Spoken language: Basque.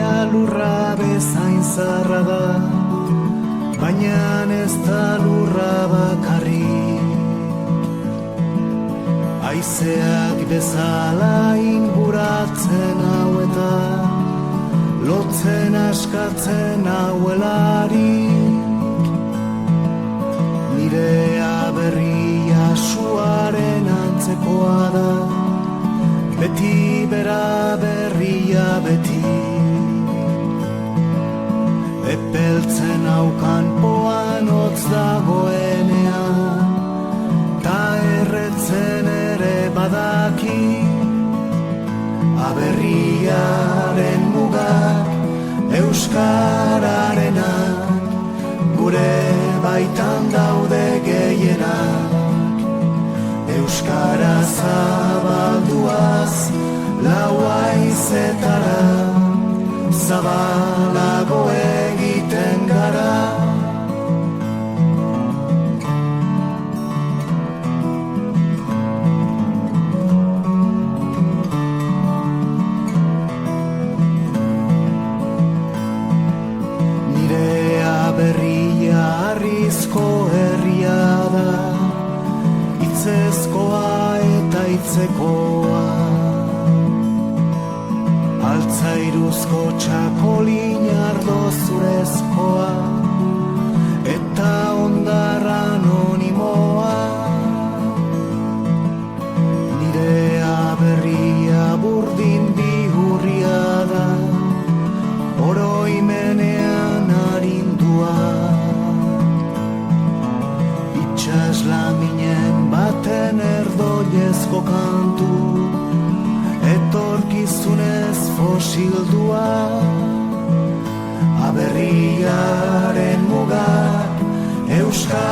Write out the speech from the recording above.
Nire lurra bezain zarra da, baina ez da lurra bakarrik. Haizeak bezala inguratzen hau eta lotzen askatzen hauelarik. Nire aberria suaren antzekoa da, beti bera berria beti. Epeltzen haukan poan hotz dagoenean, ta erretzen ere badaki. Aberriaren mugak euskararenak, gure baitan daude gehienak. Euskara zabalduaz lau haizetara, zabalago egiten gara. Berria arrizko herria da, hitzezkoa eta hitzekoa. Altzairuzko txakolin ardo zurezkoa, eta ondar anonimoa. Nire aberria burdin bihurria da, oroimenean arindua. Itxaslaminen baten erdoiezko kantu, etorkizunez fosildua. Aberriaren mugak euskal